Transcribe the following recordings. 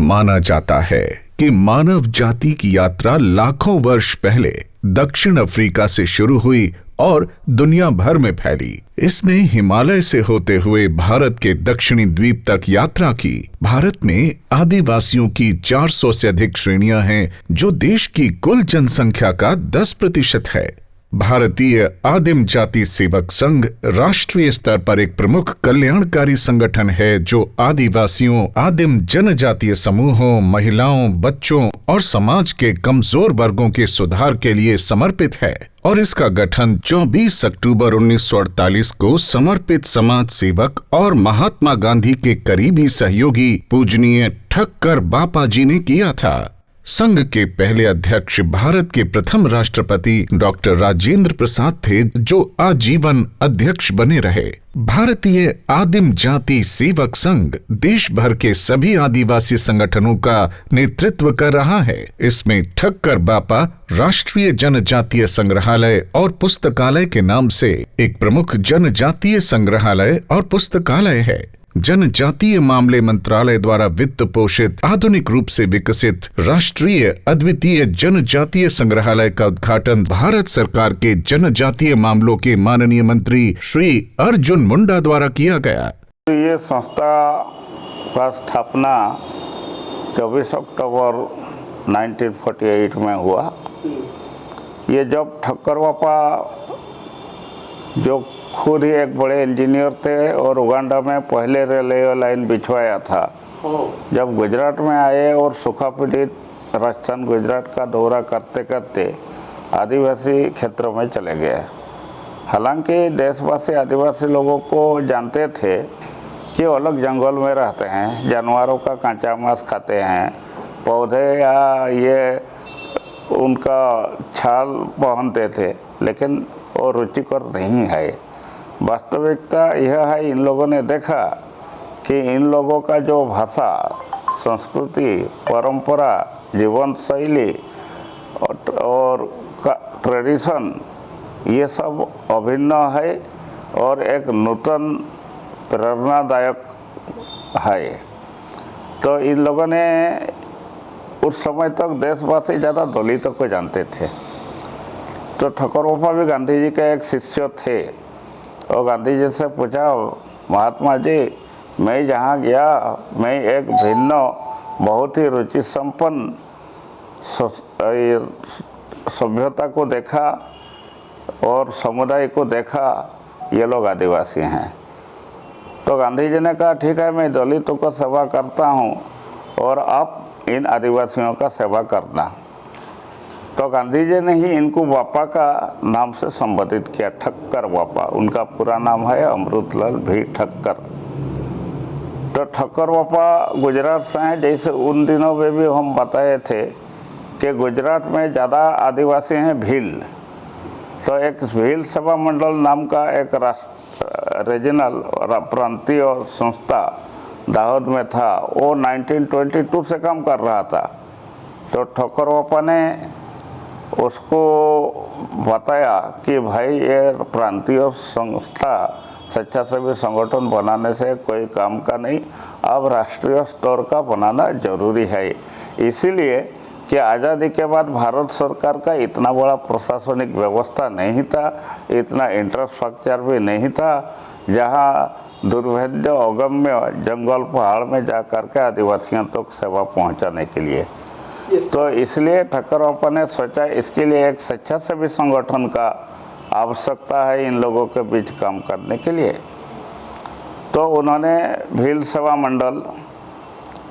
माना जाता है कि मानव जाति की यात्रा लाखों वर्ष पहले दक्षिण अफ्रीका से शुरू हुई और दुनिया भर में फैली। इसने हिमालय से होते हुए भारत के दक्षिणी द्वीप तक यात्रा की। भारत में आदिवासियों की 400 से अधिक श्रेणियां हैं, जो देश की कुल जनसंख्या का 10% है। भारतीय आदिम जाति सेवक संघ राष्ट्रीय स्तर पर एक प्रमुख कल्याणकारी संगठन है, जो आदिवासियों, आदिम जनजातीय समूहों, महिलाओं, बच्चों और समाज के कमजोर वर्गों के सुधार के लिए समर्पित है। और इसका गठन 24 अक्टूबर 1948 को समर्पित समाज सेवक और महात्मा गांधी के करीबी सहयोगी पूजनीय ठक्कर बापा जी ने किया था। संघ के पहले अध्यक्ष भारत के प्रथम राष्ट्रपति डॉक्टर राजेंद्र प्रसाद थे, जो आजीवन अध्यक्ष बने रहे। भारतीय आदिम जाति सेवक संघ देश भर के सभी आदिवासी संगठनों का नेतृत्व कर रहा है। इसमें ठक्कर बापा राष्ट्रीय जनजातीय संग्रहालय और पुस्तकालय के नाम से एक प्रमुख जनजातीय संग्रहालय और पुस्तकालय है। जनजातीय मामले मंत्रालय द्वारा वित्त पोषित आधुनिक रूप से विकसित राष्ट्रीय अद्वितीय जनजातीय संग्रहालय का उद्घाटन भारत सरकार के जनजातीय मामलों के माननीय मंत्री श्री अर्जुन मुंडा द्वारा किया गया। ये संस्था का स्थापना 24 अक्टूबर 1948 में हुआ। ये जब ठक्कर बापा, जो खुद ही एक बड़े इंजीनियर थे और उगांडा में पहले रेलवे लाइन बिछवाया था, जब गुजरात में आए और सूखा पीड़ित राजस्थान गुजरात का दौरा करते करते आदिवासी क्षेत्रों में चले गए। हालांकि देशवासी आदिवासी लोगों को जानते थे कि वो अलग जंगल में रहते हैं, जानवरों का कच्चा मांस खाते हैं, पौधे या ये उनका छाल पहनते थे, लेकिन वो रुचिकर नहीं है। वास्तविकता यह है, इन लोगों ने देखा कि इन लोगों का जो भाषा, संस्कृति, परंपरा, जीवन शैली और ट्रेडिशन, ये सब अभिन्न है और एक नूतन प्रेरणादायक है। तो इन लोगों ने उस समय तक देशवासी ज़्यादा दलितों को जानते थे। तो ठक्कर बापा भी गांधी जी के एक शिष्य थे और गांधी जी से पूछा, महात्मा जी, मैं जहाँ गया, मैं एक भिन्न, बहुत ही रुचि संपन्न सभ्यता को देखा और समुदाय को देखा, ये लोग आदिवासी हैं। तो गांधी जी ने कहा, ठीक है, मैं दलितों को सेवा करता हूँ और आप इन आदिवासियों का सेवा करना। तो गांधी जी ने ही इनको बापा का नाम से संबोधित किया, ठक्कर बापा। उनका पूरा नाम है अमृतलाल भी ठक्कर। तो ठक्कर बापा गुजरात से हैं। जैसे उन दिनों में भी हम बताए थे कि गुजरात में ज़्यादा आदिवासी हैं भील। तो एक भील सेवा मंडल नाम का एक रीजनल प्रांतीय संस्था दाहोद में था, वो 1922 से काम कर रहा था। तो ठक्कर बापा ने उसको बताया कि भाई, ये प्रांतीय संस्था स्वेच्छासेवी संगठन बनाने से कोई काम का नहीं, अब राष्ट्रीय स्तर का बनाना जरूरी है। इसीलिए कि आज़ादी के बाद भारत सरकार का इतना बड़ा प्रशासनिक व्यवस्था नहीं था, इतना इंफ्रास्ट्रक्चर भी नहीं था, जहाँ दुर्भेद्य अगम्य जंगल पहाड़ में जा कर के आदिवासियों तक सेवा पहुँचाने के लिए। तो इसलिए ठक्कर बापा ने सोचा, इसके लिए एक स्वेच्छासेवी संगठन का आवश्यकता है इन लोगों के बीच काम करने के लिए। तो उन्होंने भील सेवा मंडल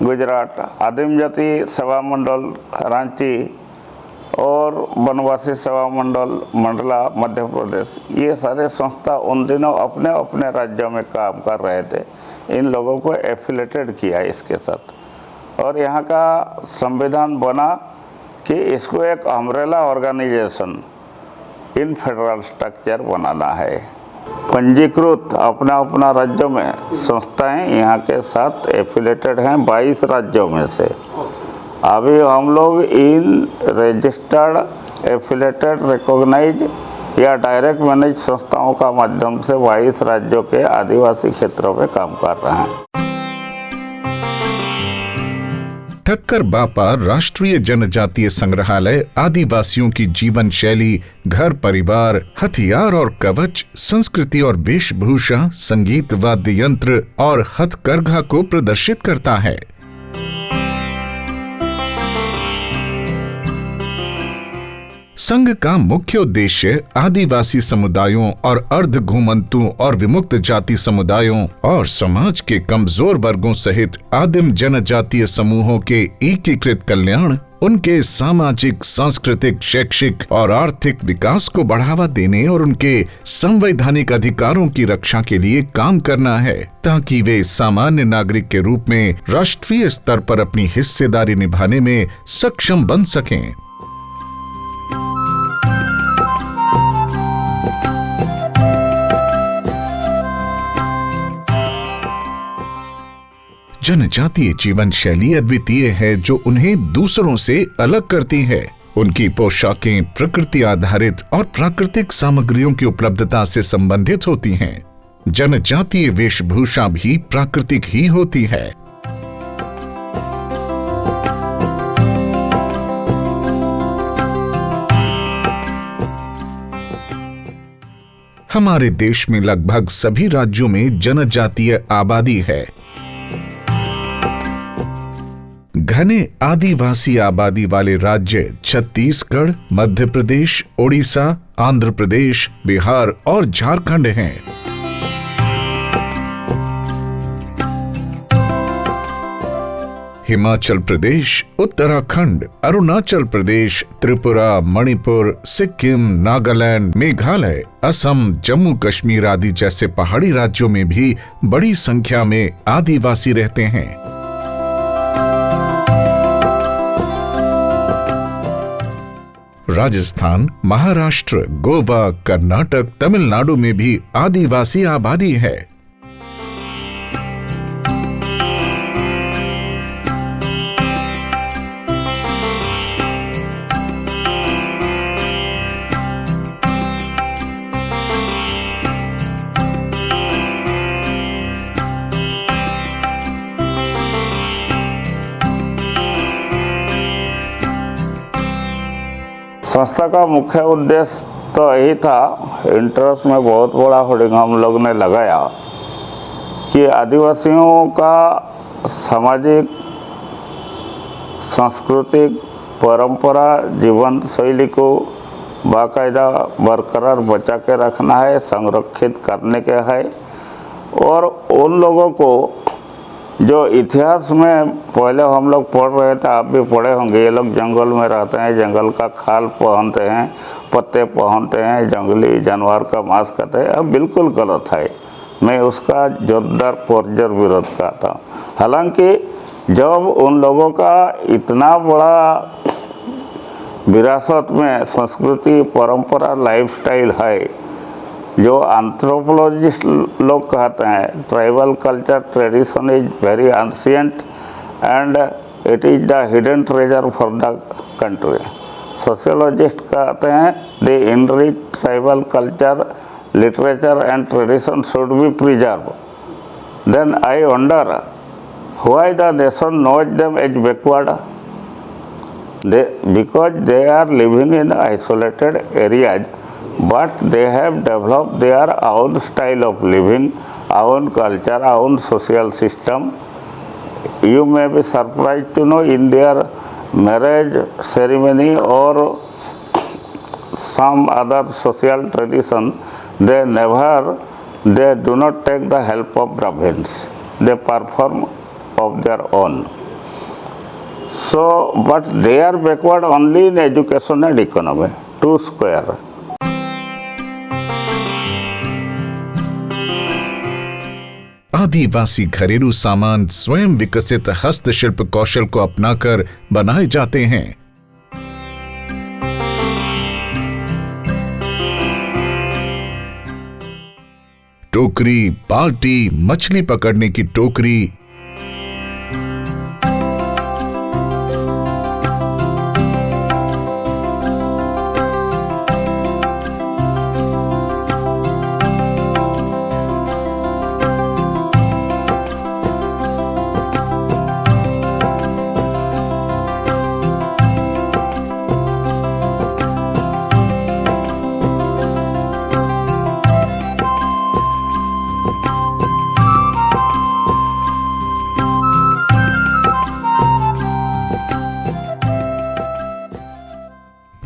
गुजरात, आदिम जाति सेवा मंडल रांची और वनवासी सेवा मंडल मंडला मध्य प्रदेश, ये सारे संस्था उन दिनों अपने अपने राज्यों में काम कर रहे थे। इन लोगों को एफिलेटेड किया इसके साथ, और यहाँ का संविधान बना कि इसको एक umbrella organisation in federal structure बनाना है। पंजीकृत अपना अपना राज्यों में संस्थाएं यहाँ के साथ एफिलेटेड हैं 22 राज्यों में से। अभी हम लोग इन रजिस्टर्ड, एफिलेटेड, रिकॉग्नाइज या डायरेक्ट मैनेज संस्थाओं का माध्यम से 22 राज्यों के आदिवासी क्षेत्रों में काम कर रहे हैं। ठक्कर बापा राष्ट्रीय जनजातीय संग्रहालय आदिवासियों की जीवन शैली, घर परिवार, हथियार और कवच, संस्कृति और वेशभूषा, संगीत, वाद्य यंत्र और हथकरघा को प्रदर्शित करता है। संघ का मुख्य उद्देश्य आदिवासी समुदायों और अर्ध घुमंतु और विमुक्त जाति समुदायों और समाज के कमजोर वर्गों सहित आदिम जनजातीय समूहों के एकीकृत कल्याण, उनके सामाजिक, सांस्कृतिक, शैक्षिक और आर्थिक विकास को बढ़ावा देने और उनके संवैधानिक अधिकारों की रक्षा के लिए काम करना है, ताकि वे सामान्य नागरिक के रूप में राष्ट्रीय स्तर पर अपनी हिस्सेदारी निभाने में सक्षम बन सकें। जनजातीय जीवन शैली अद्वितीय है, जो उन्हें दूसरों से अलग करती है। उनकी पोशाकें प्रकृति आधारित और प्राकृतिक सामग्रियों की उपलब्धता से संबंधित होती हैं। जनजातीय वेशभूषा भी प्राकृतिक ही होती है। हमारे देश में लगभग सभी राज्यों में जनजातीय आबादी है। घने आदिवासी आबादी वाले राज्य छत्तीसगढ़, मध्य प्रदेश, ओडिशा, आंध्र प्रदेश, बिहार और झारखंड हैं। हिमाचल प्रदेश, उत्तराखंड, अरुणाचल प्रदेश, त्रिपुरा, मणिपुर, सिक्किम, नागालैंड, मेघालय, असम, जम्मू कश्मीर आदि जैसे पहाड़ी राज्यों में भी बड़ी संख्या में आदिवासी रहते हैं। राजस्थान, महाराष्ट्र, गोवा, कर्नाटक, तमिलनाडु में भी आदिवासी आबादी है। संस्था का मुख्य उद्देश्य तो यही था, इंटरेस्ट में बहुत बड़ा होर्डिंग हम लोग ने लगाया कि आदिवासियों का सामाजिक, सांस्कृतिक, परंपरा, जीवन शैली को बाकायदा बरकरार बचा के रखना है, संरक्षित करने के है। और उन लोगों को जो इतिहास में पहले हम लोग पढ़ रहे थे, आप भी पढ़े होंगे, ये लोग जंगल में रहते हैं, जंगल का खाल पहनते हैं, पत्ते पहनते हैं, जंगली जानवर का मांस खाते हैं। अब बिल्कुल गलत है, मैं उसका जोरदार पुरजोर विरोध करता हूँ। हालांकि जब उन लोगों का इतना बड़ा विरासत में संस्कृति, परंपरा, लाइफस्टाइल है, जो एंथ्रोपोलॉजिस्ट लोग कहते हैं tribal culture tradition is very ancient and it is the hidden treasure for the country. Sociologist कहते हैं the enrich tribal culture, literature and tradition should be preserve. Then I wonder why the nation knows them as backward. Because they are living in isolated areas, but they have developed their own style of living, own culture, own social system. You may be surprised to know in their marriage ceremony or some other social tradition, they do not take the help of Brahmins. They perform of their own. So, but they are backward only in education and economy, two square. आदिवासी घरेलू सामान स्वयं विकसित हस्तशिल्प कौशल को अपनाकर बनाए जाते हैं। टोकरी, बाल्टी, मछली पकड़ने की टोकरी,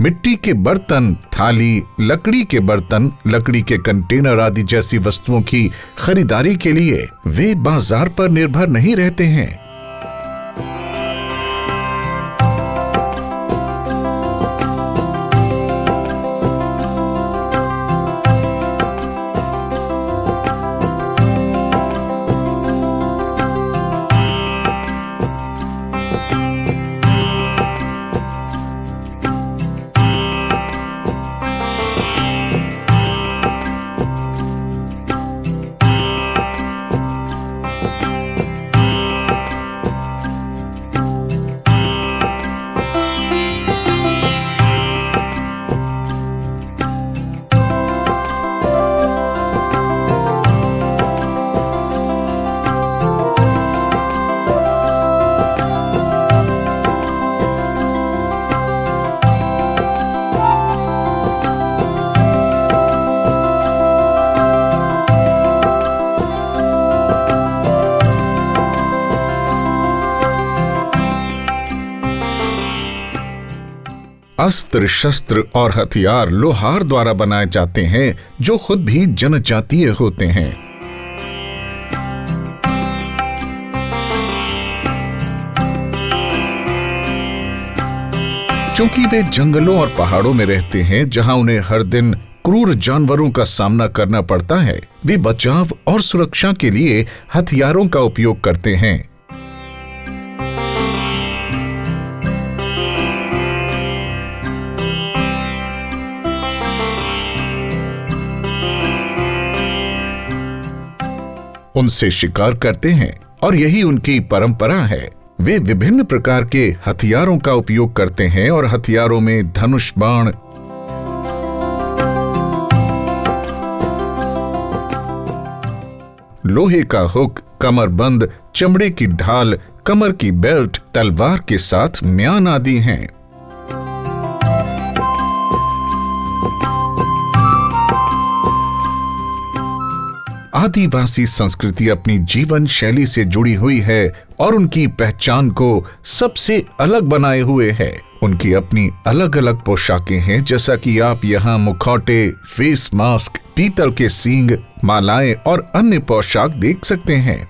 मिट्टी के बर्तन, थाली, लकड़ी के बर्तन, लकड़ी के कंटेनर आदि जैसी वस्तुओं की खरीदारी के लिए वे बाजार पर निर्भर नहीं रहते हैं। अस्त्र शस्त्र और हथियार लोहार द्वारा बनाए जाते हैं जो खुद भी जनजातीय होते हैं। चूंकि वे जंगलों और पहाड़ों में रहते हैं जहां उन्हें हर दिन क्रूर जानवरों का सामना करना पड़ता है, वे बचाव और सुरक्षा के लिए हथियारों का उपयोग करते हैं। उनसे शिकार करते हैं और यही उनकी परंपरा है। वे विभिन्न प्रकार के हथियारों का उपयोग करते हैं और हथियारों में धनुष, बाण, लोहे का हुक, कमरबंद, चमड़े की ढाल, कमर की बेल्ट, तलवार के साथ म्यान आदि हैं। आदिवासी संस्कृति अपनी जीवन शैली से जुड़ी हुई है और उनकी पहचान को सबसे अलग बनाए हुए है। उनकी अपनी अलग अलग पोशाकें हैं, जैसा कि आप यहाँ मुखौटे, फेस मास्क, पीतल के सींग, मालाएं और अन्य पोशाक देख सकते हैं।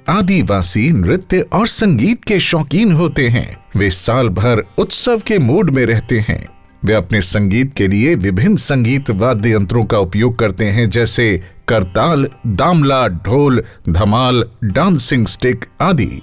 आदिवासी नृत्य और संगीत के शौकीन होते हैं। वे साल भर उत्सव के मूड में रहते हैं। वे अपने संगीत के लिए विभिन्न संगीत वाद्य यंत्रों का उपयोग करते हैं, जैसे करताल, दामला, ढोल, धमाल, डांसिंग स्टिक आदि।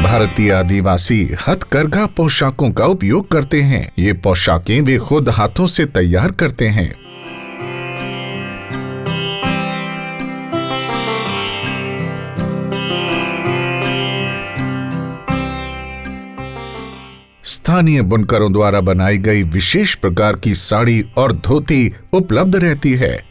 भारतीय आदिवासी हथकरघा पोशाकों का उपयोग करते हैं। ये पोशाकें वे खुद हाथों से तैयार करते हैं। स्थानीय बुनकरों द्वारा बनाई गई विशेष प्रकार की साड़ी और धोती उपलब्ध रहती है।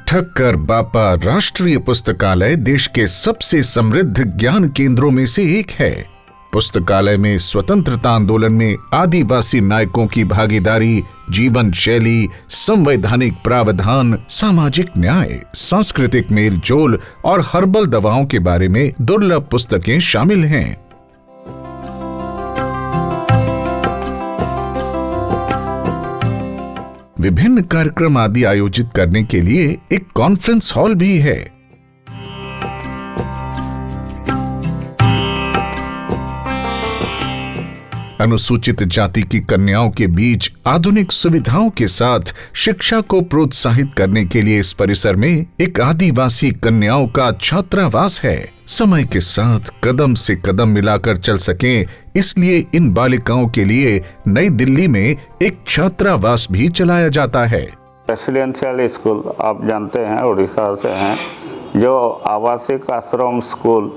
ठक्कर बापा राष्ट्रीय पुस्तकालय देश के सबसे समृद्ध ज्ञान केंद्रों में से एक है। पुस्तकालय में स्वतंत्रता आंदोलन में आदिवासी नायकों की भागीदारी, जीवन शैली, संवैधानिक प्रावधान, सामाजिक न्याय, सांस्कृतिक मेल जोल और हर्बल दवाओं के बारे में दुर्लभ पुस्तकें शामिल हैं। विभिन्न कार्यक्रम आदि आयोजित करने के लिए एक कॉन्फ्रेंस हॉल भी है। अनुसूचित जाति की कन्याओं के बीच आधुनिक सुविधाओं के साथ शिक्षा को प्रोत्साहित करने के लिए इस परिसर में एक आदिवासी कन्याओं का छात्रावास है। समय के साथ कदम से कदम मिलाकर चल सकें, इसलिए इन बालिकाओं के लिए नई दिल्ली में एक छात्रावास भी चलाया जाता है। रेसिडेंशियल स्कूल आप जानते हैं, उड़ीसा से हैं, जो आवासिक आश्रम स्कूल,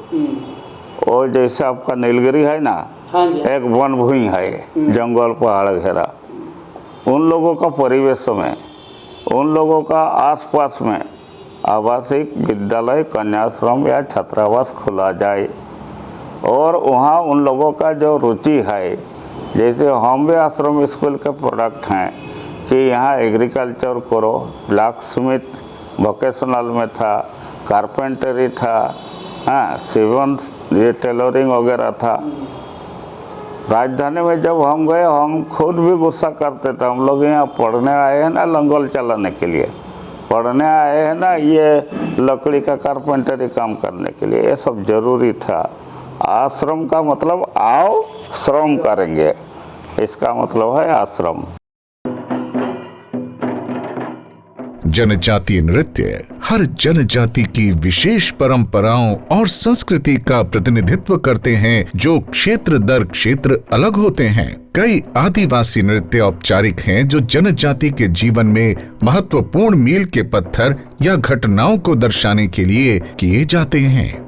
और जैसे आपका नीलगिरी है ना, एक वन भूमि है, जंगल पहाड़ घेरा, उन लोगों का परिवेश में, उन लोगों का आसपास में आवासिक विद्यालय, कन्याश्रम या छात्रावास खोला जाए। और वहाँ उन लोगों का जो रुचि है, जैसे हम भी आश्रम स्कूल के प्रोडक्ट हैं कि यहाँ एग्रीकल्चर करो, ब्लैक स्मिथ वोकेशनल में था, कारपेंटरी था, हाँ, सिवन, ये टेलरिंग वगैरह था। राजधानी में जब हम गए, हम खुद भी गुस्सा करते थे, हम लोग यहाँ पढ़ने आए हैं ना लंगोल चलाने के लिए, पढ़ने आए हैं ना ये लकड़ी का कारपेंटरी काम करने के लिए, ये सब जरूरी था। आश्रम का मतलब आओ श्रम करेंगे, इसका मतलब है आश्रम। जनजातीय नृत्य हर जनजाति की विशेष परंपराओं और संस्कृति का प्रतिनिधित्व करते हैं, जो क्षेत्र दर क्षेत्र अलग होते हैं। कई आदिवासी नृत्य औपचारिक हैं, जो जनजाति के जीवन में महत्वपूर्ण मील के पत्थर या घटनाओं को दर्शाने के लिए किए जाते हैं।